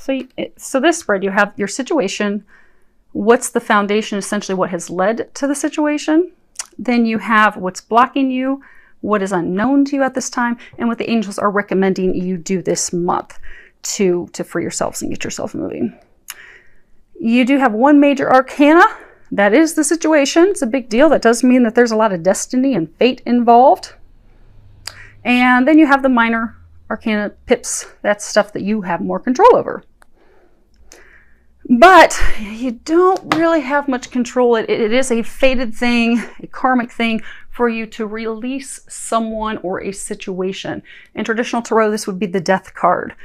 So this spread, you have your situation. What's the foundation, essentially what has led to the situation? Then you have what's blocking you, what is unknown to you at this time, and what the angels are recommending you do this month to free yourselves and get yourself moving. You do have one major arcana. That is the situation. It's a big deal. That does mean that there's a lot of destiny and fate involved. And then you have the minor arcana pips. That's stuff that you have more control over. But you don't really have much control. It is a fated thing, a karmic thing for you to release someone or a situation. In traditional tarot, this would be the death card.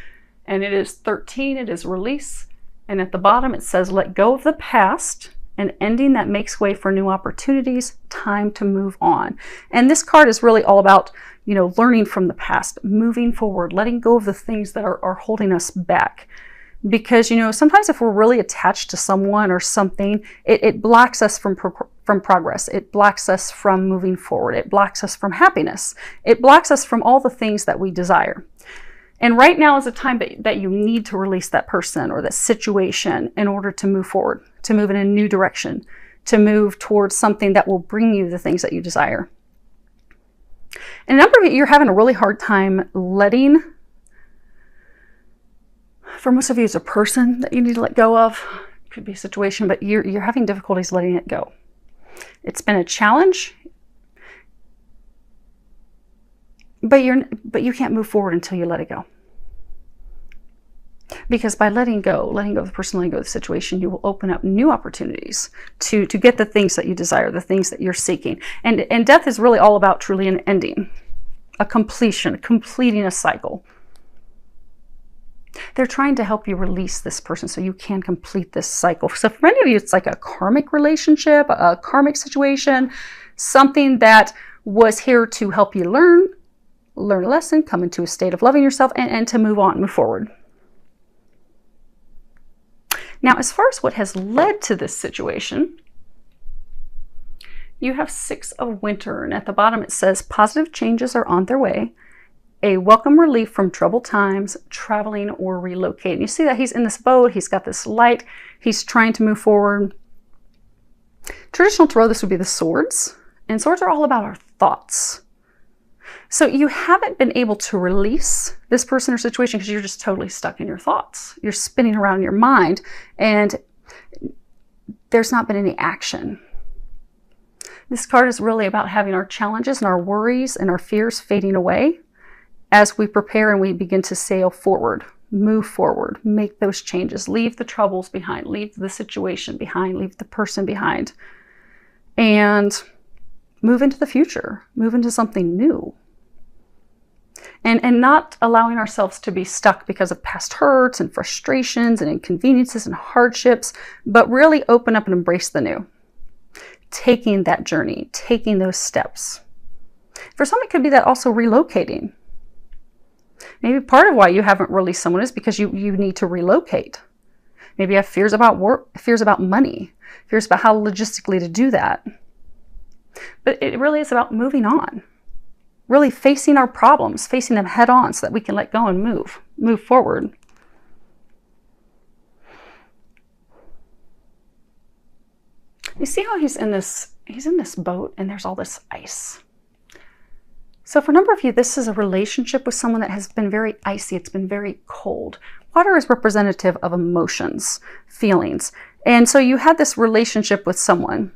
And it is 13, it is release. And at the bottom, it says, let go of the past, an ending that makes way for new opportunities, time to move on. And this card is really all about, learning from the past, moving forward, letting go of the things that are holding us back. Because, sometimes if we're really attached to someone or something, it blocks us from progress. It blocks us from moving forward. It blocks us from happiness. It blocks us from all the things that we desire. And right now is a time that you need to release that person or that situation in order to move forward, to move in a new direction, to move towards something that will bring you the things that you desire. And a number of you, you're having a really hard time letting. For most of you, it's a person that you need to let go of. It could be a situation, but you're having difficulties letting it go. It's been a challenge, but you can't move forward until you let it go. Because by letting go of the person, letting go of the situation, you will open up new opportunities to get the things that you desire, the things that you're seeking. And death is really all about truly an ending, a completion, completing a cycle. They're trying to help you release this person so you can complete this cycle. So for many of you, it's like a karmic relationship, a karmic situation, something that was here to help you learn a lesson, come into a state of loving yourself, and to move on, move forward. Now, as far as what has led to this situation, you have 6 of Winter, and at the bottom it says positive changes are on their way. A welcome relief from troubled times, traveling or relocating. You see that he's in this boat, he's got this light, he's trying to move forward. Traditional tarot, this would be the swords, and swords are all about our thoughts. So you haven't been able to release this person or situation because you're just totally stuck in your thoughts. You're spinning around in your mind, and there's not been any action. This card is really about having our challenges and our worries and our fears fading away as we prepare and we begin to sail forward, move forward, make those changes, leave the troubles behind, leave the situation behind, leave the person behind, and move into the future, move into something new. And not allowing ourselves to be stuck because of past hurts and frustrations and inconveniences and hardships, but really open up and embrace the new. Taking that journey, taking those steps. For some, it could be that also relocating. Maybe part of why you haven't released someone is because you need to relocate. Maybe you have fears about work, fears about money, fears about how logistically to do that. But it really is about moving on. Really facing our problems, facing them head on so that we can let go and move forward. You see how he's in this boat and there's all this ice. So for a number of you, this is a relationship with someone that has been very icy. It's been very cold. Water is representative of emotions, feelings. And so you had this relationship with someone.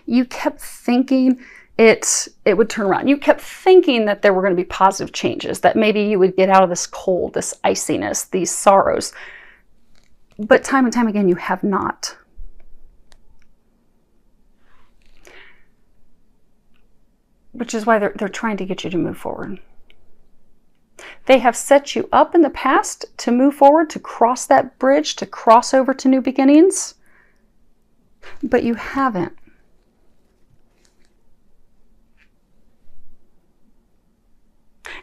You kept thinking it would turn around. You kept thinking that there were going to be positive changes, that maybe you would get out of this cold, this iciness, these sorrows. But time and time again, you have not. Which is why they're trying to get you to move forward. They have set you up in the past to move forward, to cross that bridge, to cross over to new beginnings, but you haven't.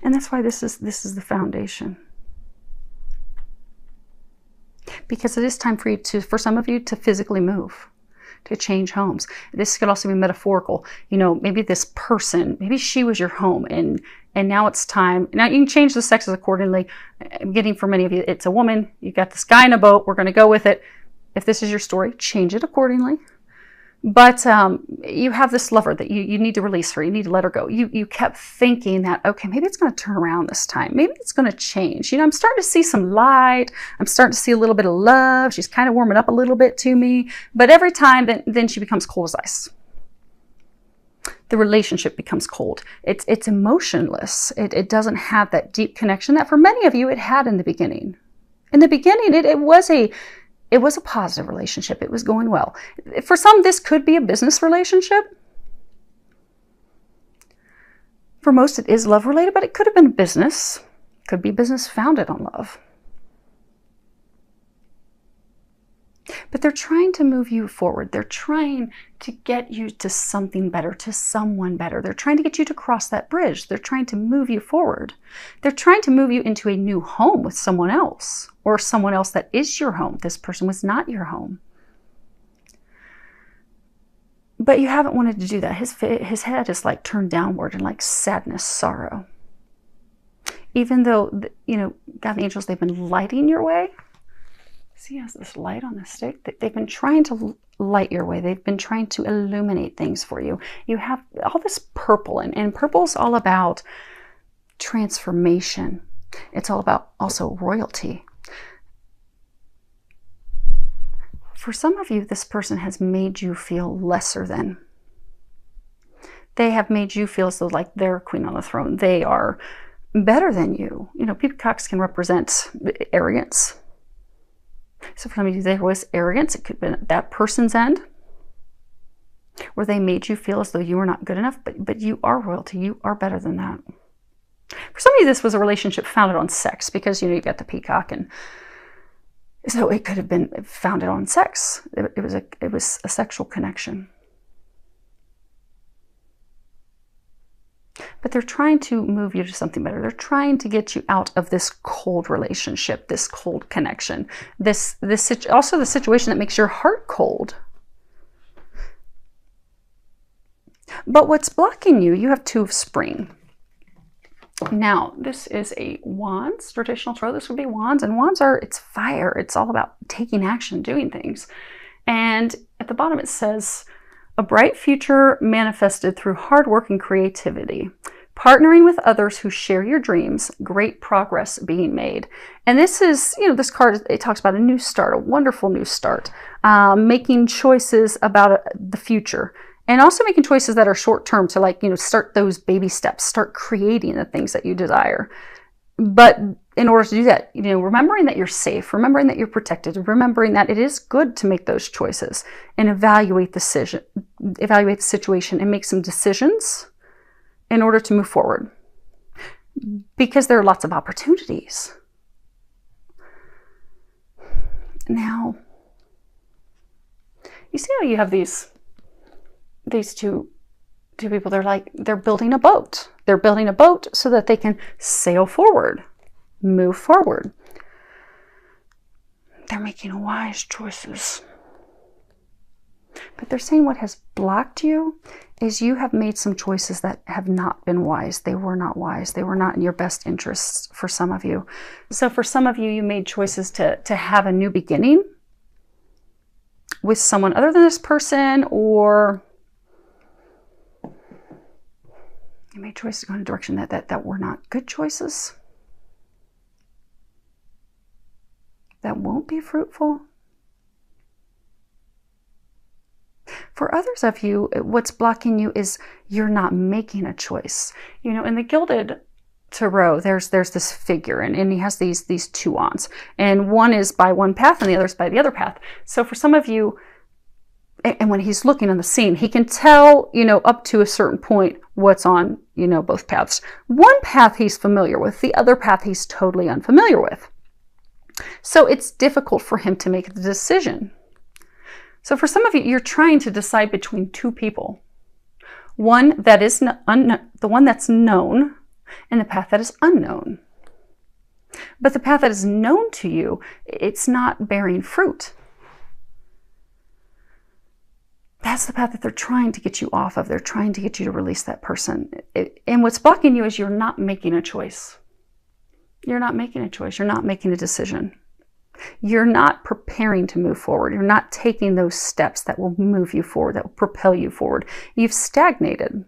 And that's why this is the foundation. Because it is time for you for some of you to physically move, to change homes. This could also be metaphorical. You know, maybe this person, maybe she was your home, and now it's time. Now you can change the sexes accordingly. I'm getting for many of you, it's a woman. You got this guy in a boat. We're going to go with it. If this is your story, change it accordingly. But you have this lover that you need to release her. You need to let her go. You kept thinking that, okay, maybe it's going to turn around this time. Maybe it's going to change. You know, I'm starting to see some light. I'm starting to see a little bit of love. She's kind of warming up a little bit to me. But every time, then she becomes cold as ice. The relationship becomes cold. It's emotionless. It doesn't have that deep connection that for many of you it had in the beginning. In the beginning, it was a positive relationship. It was going well. For some, this could be a business relationship. For most, it is love related, but it could have been a business. It could be business founded on love. But they're trying to move you forward. They're trying to get you to something better, to someone better. They're trying to get you to cross that bridge. They're trying to move you forward. They're trying to move you into a new home with someone else, or someone else that is your home. This person was not your home. But you haven't wanted to do that. His head is like turned downward in like sadness, sorrow. Even though, you know, God and the angels, they've been lighting your way. See, he has this light on the stick. They've been trying to light your way. They've been trying to illuminate things for you. You have all this purple, and purple's all about transformation. It's all about also royalty. For some of you, this person has made you feel lesser than. They have made you feel as though like they're queen on the throne. They are better than you. You know, peacocks can represent arrogance. So for some of you, there was arrogance. It could have been at that person's end, where they made you feel as though you were not good enough, but you are royalty. You are better than that. For some of you, this was a relationship founded on sex, because, you know, you got the peacock, and so it could have been founded on sex. It was a sexual connection. But they're trying to move you to something better. They're trying to get you out of this cold relationship, this cold connection, also the situation that makes your heart cold. But what's blocking you? You have two of spring. Now, this is a wands, traditional tarot. This would be wands, and wands it's fire. It's all about taking action, doing things. And at the bottom it says, a bright future manifested through hard work and creativity. Partnering with others who share your dreams, great progress being made. And this is, you know, this card, it talks about a new start, a wonderful new start, making choices about the future, and also making choices that are short term to, like, you know, start those baby steps, start creating the things that you desire. But in order to do that, you know, remembering that you're safe, remembering that you're protected, remembering that it is good to make those choices and evaluate the situation and make some decisions in order to move forward. Because there are lots of opportunities. Now, you see how you have these two people, they're building a boat. They're building a boat so that they can sail forward, move forward. They're making wise choices. But they're saying what has blocked you is you have made some choices that have not been wise. They were not wise. They were not in your best interests for some of you. So for some of you, you made choices to have a new beginning with someone other than this person, or you made choices to go in a direction that were not good choices, that won't be fruitful. For others of you, what's blocking you is you're not making a choice. You know, in the Gilded Tarot, there's this figure, and he has these two wands, and one is by one path and the other is by the other path. So for some of you, and when he's looking on the scene, he can tell, you know, up to a certain point what's on, you know, both paths. One path he's familiar with, the other path he's totally unfamiliar with. So it's difficult for him to make the decision. So for some of you, you're trying to decide between two people. One that is the one that's known, and the path that is unknown. But the path that is known to you, it's not bearing fruit. That's the path that they're trying to get you off of. They're trying to get you to release that person. And what's blocking you is you're not making a choice. You're not making a choice. You're not making a decision. You're not preparing to move forward. You're not taking those steps that will move you forward, that will propel you forward. You've stagnated.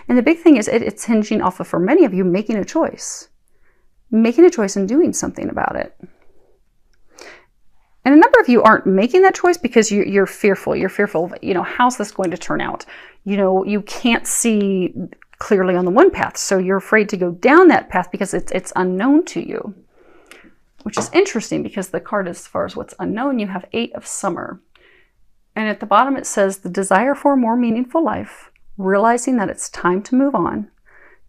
And the big thing is it's hinging off of, for many of you, making a choice. Making a choice and doing something about it. And a number of you aren't making that choice because you're fearful. You're fearful of, how's this going to turn out? You can't see clearly on the one path. So you're afraid to go down that path because it's unknown to you. Which is interesting because the card, as far as what's unknown, you have 8 of Summer. And at the bottom it says the desire for a more meaningful life, realizing that it's time to move on,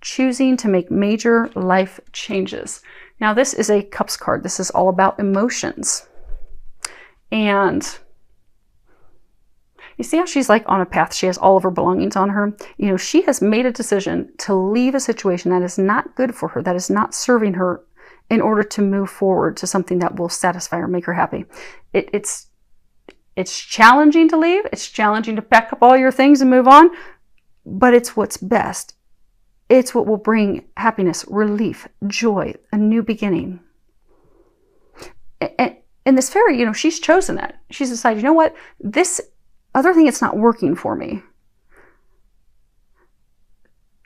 choosing to make major life changes. Now this is a Cups card. This is all about emotions. And you see how she's like on a path. She has all of her belongings on her. She has made a decision to leave a situation that is not good for her, that is not serving her, in order to move forward to something that will satisfy her, make her happy. It's challenging to leave. It's challenging to pack up all your things and move on, but it's what's best. It's what will bring happiness, relief, joy, a new beginning. And this fairy, she's chosen that. She's decided, you know what? This other thing, it's not working for me.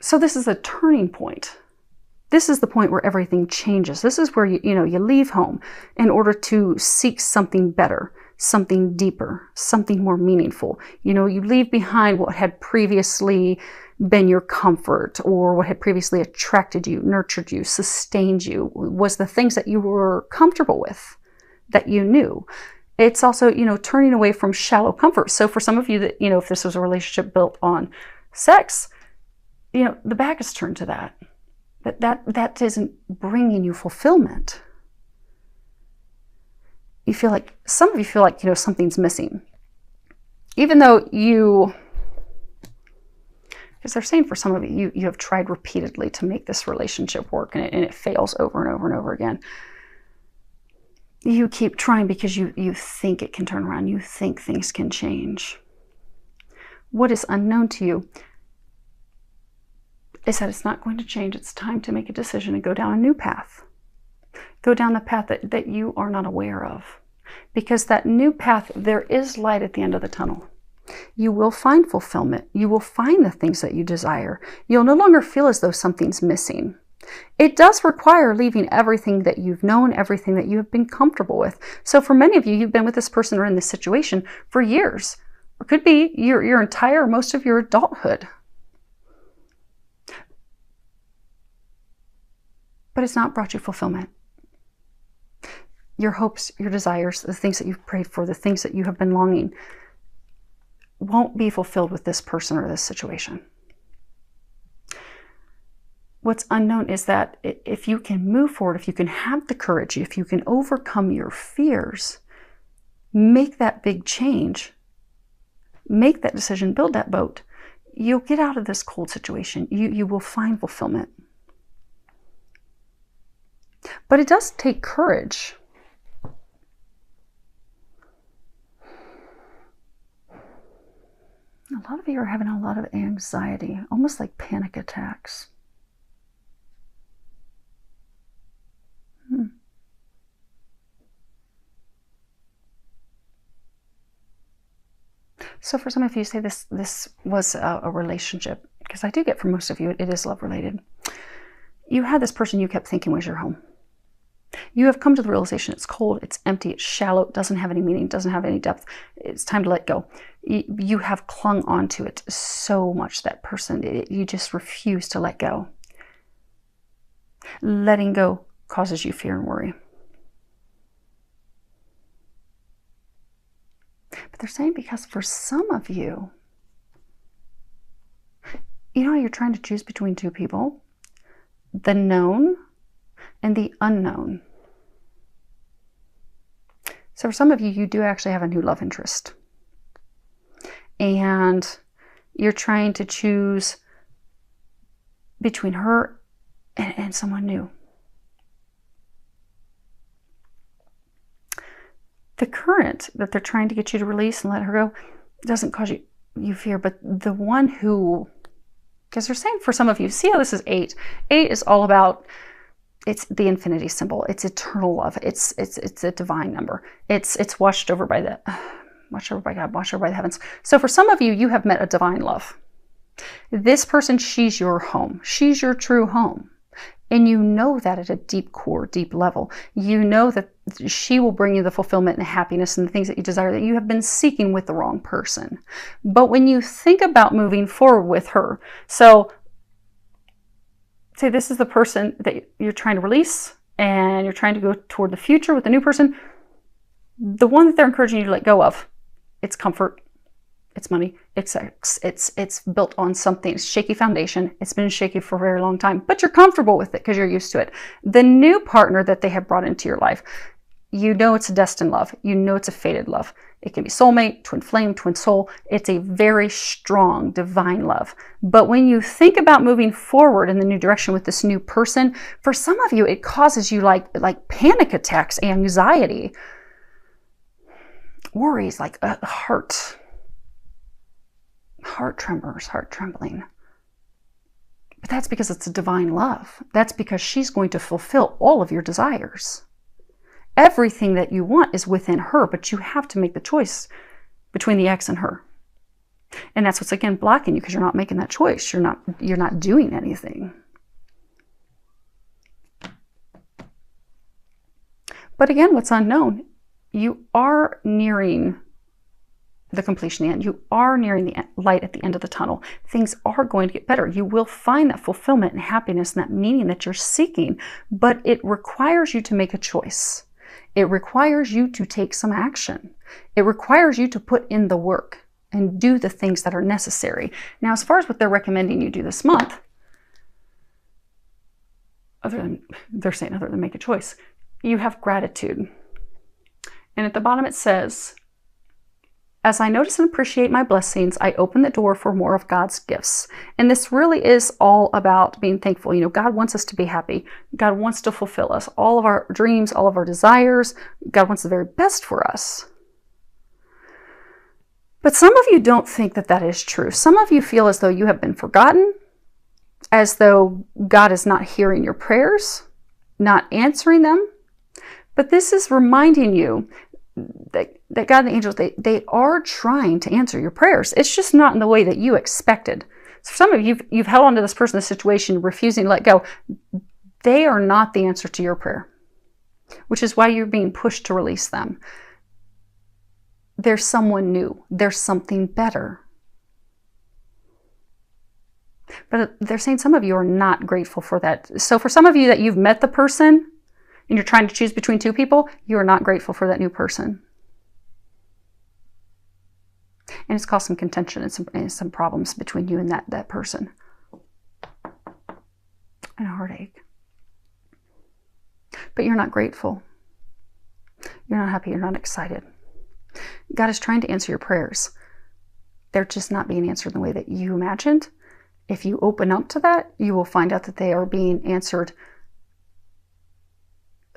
So this is a turning point. This is the point where everything changes. This is where you leave home in order to seek something better, something deeper, something more meaningful. You leave behind what had previously been your comfort, or what had previously attracted you, nurtured you, sustained you, was the things that you were comfortable with, that you knew. It's also, turning away from shallow comfort. So for some of you that, if this was a relationship built on sex, the back is turned to that. That isn't bringing you fulfillment. Some of you feel like, something's missing. Even though because they're saying for some of you have tried repeatedly to make this relationship work and it fails over and over and over again. You keep trying because you think it can turn around. You think things can change. What is unknown to you is that it's not going to change. It's time to make a decision and go down a new path. Go down the path that you are not aware of. Because that new path, there is light at the end of the tunnel. You will find fulfillment. You will find the things that you desire. You'll no longer feel as though something's missing. It does require leaving everything that you've known, everything that you have been comfortable with. So for many of you, you've been with this person or in this situation for years. Or could be your entire, most of your adulthood. But it's not brought you fulfillment. Your hopes, your desires, the things that you've prayed for, the things that you have been longing, won't be fulfilled with this person or this situation. What's unknown is that if you can move forward, if you can have the courage, if you can overcome your fears, make that big change, make that decision, build that boat, you'll get out of this cold situation. You will find fulfillment. But it does take courage. A lot of you are having a lot of anxiety, almost like panic attacks. So for some of you, say this was a relationship, because I do get for most of you, it is love related. You had this person you kept thinking was your home. You have come to the realization it's cold, it's empty, it's shallow, it doesn't have any meaning, doesn't have any depth. It's time to let go. You have clung onto it so much, that person, you just refuse to let go. Letting go causes you fear and worry. But they're saying because for some of you, you know how you're trying to choose between two people? The known and the unknown. So for some of you, you do actually have a new love interest. And you're trying to choose between her and someone new. The current that they're trying to get you to release and let her go, doesn't cause you fear, but the one who, because they're saying for some of you, see how this is 8. 8 is all about, it's the infinity symbol. It's eternal love. It's a divine number. It's watched over by God, watched over by the heavens. So for some of you, you have met a divine love. This person, she's your home. She's your true home. And you know that at a deep core, deep level. You know that she will bring you the fulfillment and happiness and the things that you desire that you have been seeking with the wrong person. But when you think about moving forward with her, so say this is the person that you're trying to release and you're trying to go toward the future with the new person, the one that they're encouraging you to let go of, it's comfort, it's money, it's sex, it's built on something, it's shaky foundation. It's been shaky for a very long time, but you're comfortable with it because you're used to it. The new partner that they have brought into your life, you know it's a destined love. You know it's a fated love. It can be soulmate, twin flame, twin soul. It's a very strong divine love. But when you think about moving forward in the new direction with this new person, for some of you, it causes you like panic attacks, anxiety, worries, like heart tremors, heart trembling. But that's because it's a divine love. That's because she's going to fulfill all of your desires. Everything that you want is within her, but you have to make the choice between the ex and her. And that's what's, again, blocking you, because you're not making that choice. You're not doing anything. But again, what's unknown, you are nearing the completion, the end. You are nearing the light at the end of the tunnel. Things are going to get better. You will find that fulfillment and happiness and that meaning that you're seeking, but it requires you to make a choice. It requires you to take some action. It requires you to put in the work and do the things that are necessary. Now, as far as what they're recommending you do this month, they're saying other than make a choice, you have gratitude. And at the bottom it says, as I notice and appreciate my blessings, I open the door for more of God's gifts. And this really is all about being thankful. You know, God wants us to be happy. God wants to fulfill us. All of our dreams, all of our desires. God wants the very best for us. But some of you don't think that that is true. Some of you feel as though you have been forgotten, as though God is not hearing your prayers, not answering them. But this is reminding you that God and the angels, they are trying to answer your prayers. It's just not in the way that you expected. So some of you, you've held on to this person, this situation, refusing to let go. They are not the answer to your prayer, which is why you're being pushed to release them. There's someone new. There's something better. But they're saying some of you are not grateful for that. So for some of you that you've met the person and you're trying to choose between two people, you are not grateful for that new person. And it's caused some contention and some problems between you and that person. And a heartache. But you're not grateful. You're not happy. You're not excited. God is trying to answer your prayers. They're just not being answered in the way that you imagined. If you open up to that, you will find out that they are being answered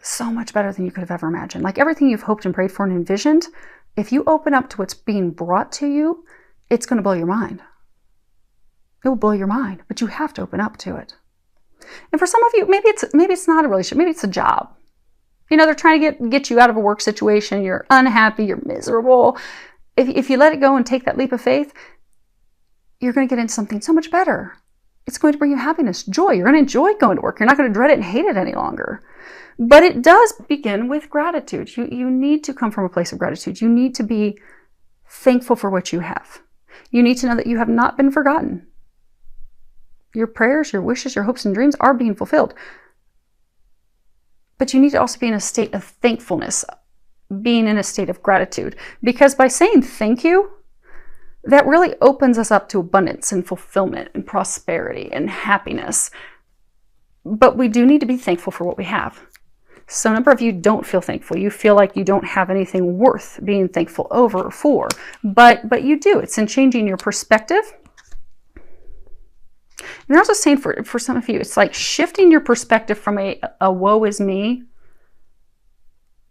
so much better than you could have ever imagined. Like everything you've hoped and prayed for and envisioned, if you open up to what's being brought to you, it's going to blow your mind. It will blow your mind, but you have to open up to it. And for some of you, maybe it's not a relationship, maybe it's a job. You know, they're trying to get you out of a work situation. You're unhappy, you're miserable. If you let it go and take that leap of faith, you're going to get into something so much better. It's going to bring you happiness, joy. You're going to enjoy going to work. You're not going to dread it and hate it any longer. But it does begin with gratitude. You need to come from a place of gratitude. You need to be thankful for what you have. You need to know that you have not been forgotten. Your prayers, your wishes, your hopes and dreams are being fulfilled. But you need to also be in a state of thankfulness, being in a state of gratitude. Because by saying thank you, that really opens us up to abundance and fulfillment and prosperity and happiness. But we do need to be thankful for what we have. So a number of you don't feel thankful. You feel like you don't have anything worth being thankful over or for. But you do. It's in changing your perspective. And they're also saying for some of you, it's like shifting your perspective from a woe is me,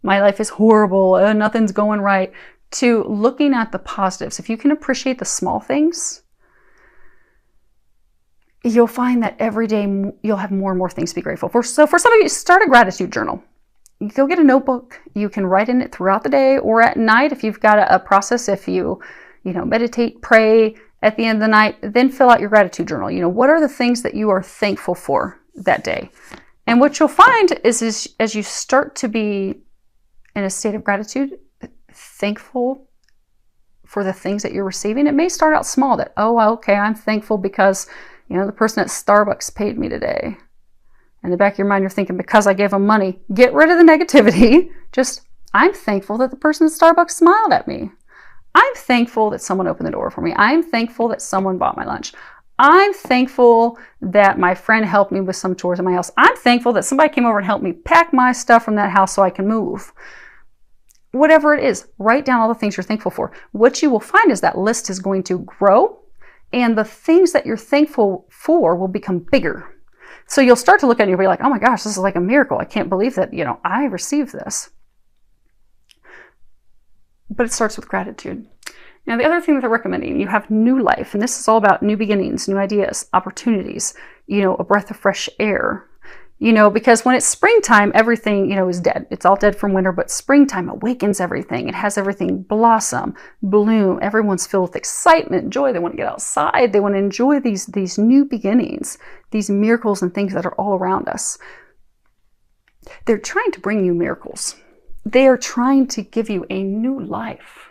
my life is horrible, nothing's going right, to looking at the positives. If you can appreciate the small things, you'll find that every day you'll have more and more things to be grateful for. So for some of you, start a gratitude journal. You go get a notebook. You can write in it throughout the day or at night if you've got a process. If you meditate, pray at the end of the night, then fill out your gratitude journal. What are the things that you are thankful for that day? And what you'll find is as you start to be in a state of gratitude, thankful for the things that you're receiving. It may start out small that, oh, okay, I'm thankful because, the person at Starbucks paid me today. In the back of your mind, you're thinking, because I gave them money. Get rid of the negativity. Just, I'm thankful that the person at Starbucks smiled at me. I'm thankful that someone opened the door for me. I'm thankful that someone bought my lunch. I'm thankful that my friend helped me with some chores in my house. I'm thankful that somebody came over and helped me pack my stuff from that house so I can move. Whatever it is, write down all the things you're thankful for. What you will find is that list is going to grow, and the things that you're thankful for will become bigger. So you'll start to look at it and you'll be like, oh my gosh, this is like a miracle. I can't believe that, I received this. But it starts with gratitude. Now, the other thing that they're recommending, you have new life, and this is all about new beginnings, new ideas, opportunities, a breath of fresh air. Because when it's springtime, everything, is dead. It's all dead from winter, but springtime awakens everything. It has everything blossom, bloom. Everyone's filled with excitement, joy. They want to get outside. They want to enjoy these new beginnings, these miracles and things that are all around us. They're trying to bring you miracles. They are trying to give you a new life.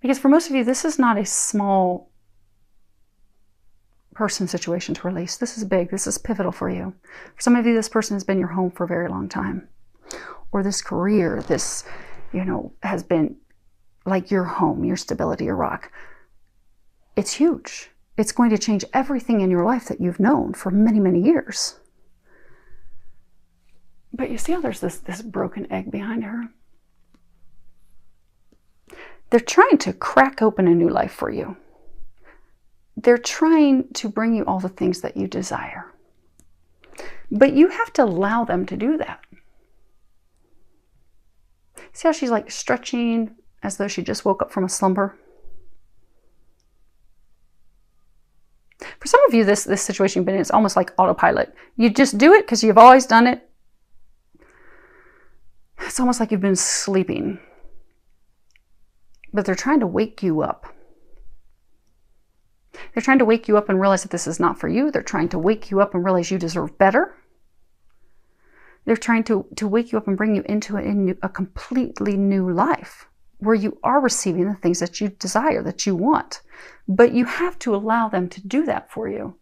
Because for most of you, this is not a small person situation to release. This is big. This is pivotal for you. For some of you, this person has been your home for a very long time. Or this career, this, has been like your home, your stability, your rock. It's huge. It's going to change everything in your life that you've known for many, many years. But you see how there's this broken egg behind her? They're trying to crack open a new life for you. They're trying to bring you all the things that you desire. But you have to allow them to do that. See how she's like stretching as though she just woke up from a slumber? For some of you, this situation you've been in is almost like autopilot. You just do it because you've always done it. It's almost like you've been sleeping. But they're trying to wake you up. They're trying to wake you up and realize that this is not for you. They're trying to wake you up and realize you deserve better. They're trying to wake you up and bring you into a completely new life where you are receiving the things that you desire, that you want. But you have to allow them to do that for you.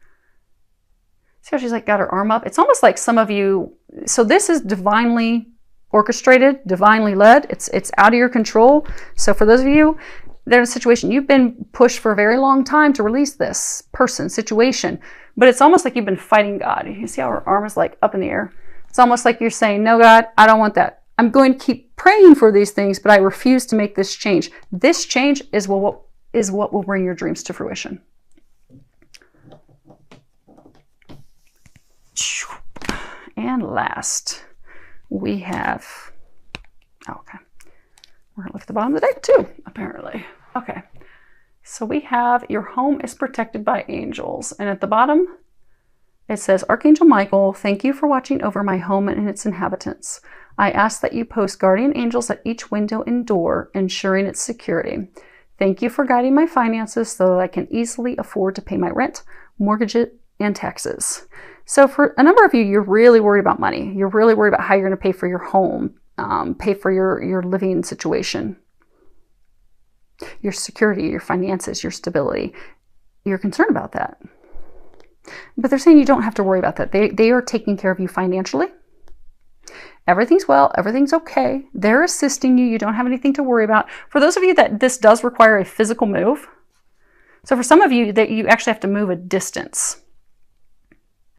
See how she's like got her arm up? It's almost like some of you, so this is divinely orchestrated, divinely led. It's out of your control. So for those of you, there's a situation you've been pushed for a very long time to release this person, situation, but it's almost like you've been fighting God. You see how her arm is like up in the air? It's almost like you're saying, no, God, I don't want that. I'm going to keep praying for these things, but I refuse to make this change. This change is what will bring your dreams to fruition. And last, we have, okay, we're going to lift the bottom of the deck too, apparently. Okay, so we have your home is protected by angels. And at the bottom, it says, Archangel Michael, thank you for watching over my home and its inhabitants. I ask that you post guardian angels at each window and door, ensuring its security. Thank you for guiding my finances so that I can easily afford to pay my rent, mortgage, and taxes. So for a number of you, you're really worried about money. You're really worried about how you're going to pay for your home, pay for your living situation, your security, your finances, your stability. You're concerned about that. But they're saying you don't have to worry about that. They are taking care of you financially. Everything's well, everything's okay. They're assisting you. You don't have anything to worry about. For those of you that this does require a physical move, so for some of you that you actually have to move a distance.